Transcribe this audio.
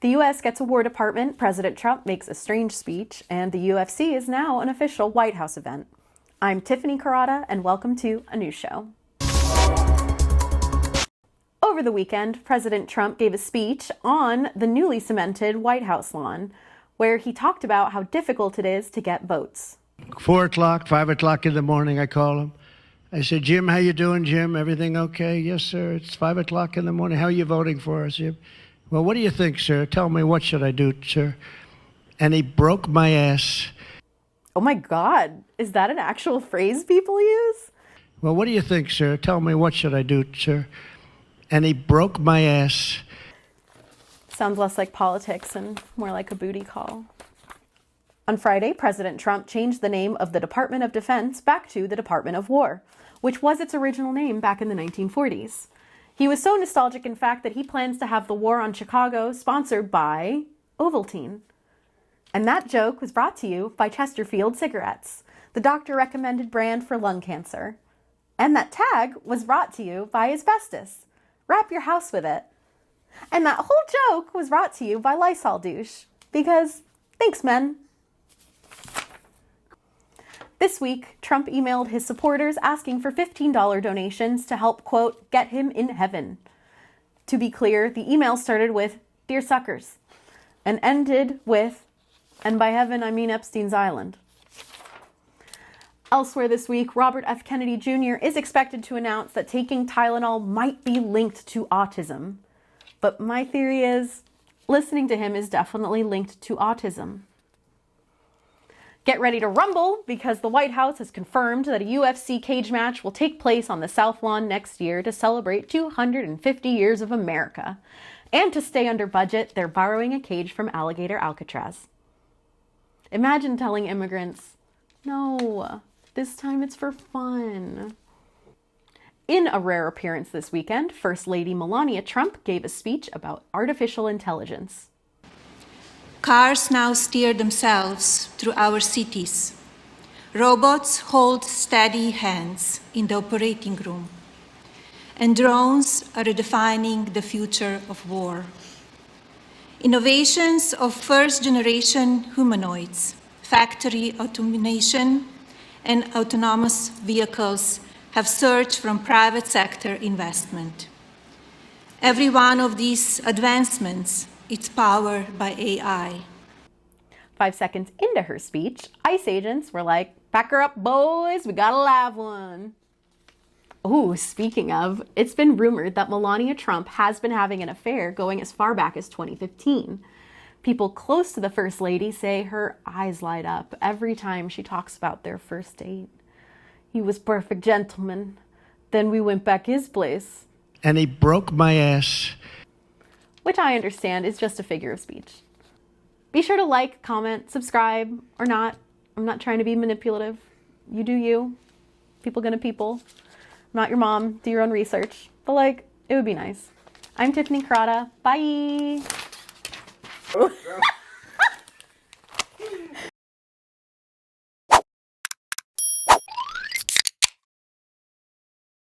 The U.S. gets a War Department, President Trump makes a strange speech, and the UFC is now an official White House event. I'm Tiffany Corrada, and welcome to a news show. Over the weekend, President Trump gave a speech on the newly cemented White House lawn, where he talked about how difficult it is to get votes. 4 o'clock, 5 o'clock in the morning, I call him. I said, Jim, how you doing, Jim? Everything okay? Yes, sir. It's 5 o'clock in the morning. How are you voting for us, Jim? Well, what do you think, sir? Tell me, what should I do, sir? And he broke my ass. Oh my God, is that an actual phrase people use? Well, what do you think, sir? Tell me, what should I do, sir? And he broke my ass. Sounds less like politics and more like a booty call. On Friday, President Trump changed the name of the Department of Defense back to the Department of War, which was its original name back in the 1940s. He was so nostalgic, in fact, that he plans to have the war on Chicago sponsored by Ovaltine. And that joke was brought to you by Chesterfield cigarettes, the doctor-recommended brand for lung cancer. And that tag was brought to you by asbestos. Wrap your house with it. And that whole joke was brought to you by Lysol douche, because thanks, men. This week, Trump emailed his supporters asking for $15 donations to help, quote, get him in heaven. To be clear, the email started with, "Dear suckers," and ended with, "and by heaven I mean Epstein's Island." Elsewhere this week, Robert F. Kennedy Jr. is expected to announce that taking Tylenol might be linked to autism. But my theory is, listening to him is definitely linked to autism. Get ready to rumble, because the White House has confirmed that a UFC cage match will take place on the South Lawn next year to celebrate 250 years of America. And to stay under budget, they're borrowing a cage from Alligator Alcatraz. Imagine telling immigrants, no, this time it's for fun. In a rare appearance this weekend, First Lady Melania Trump gave a speech about artificial intelligence. Cars now steer themselves through our cities. Robots hold steady hands in the operating room. And drones are redefining the future of war. Innovations of first-generation humanoids, factory automation, and autonomous vehicles have surged from private sector investment. Every one of these advancements is powered by AI. 5 seconds into her speech, ICE agents were like, "Pack her up, boys, we got a live one." Ooh, speaking of, it's been rumored that Melania Trump has been having an affair going as far back as 2015. People close to the First Lady say her eyes light up every time she talks about their first date. He was perfect gentleman. Then we went back his place. And he broke my ass. Which I understand is just a figure of speech. Be sure to like, comment, subscribe, or not. I'm not trying to be manipulative. You do you. People gonna people. I'm not your mom. Do your own research. But it would be nice. I'm Tiffany Corrada. Bye!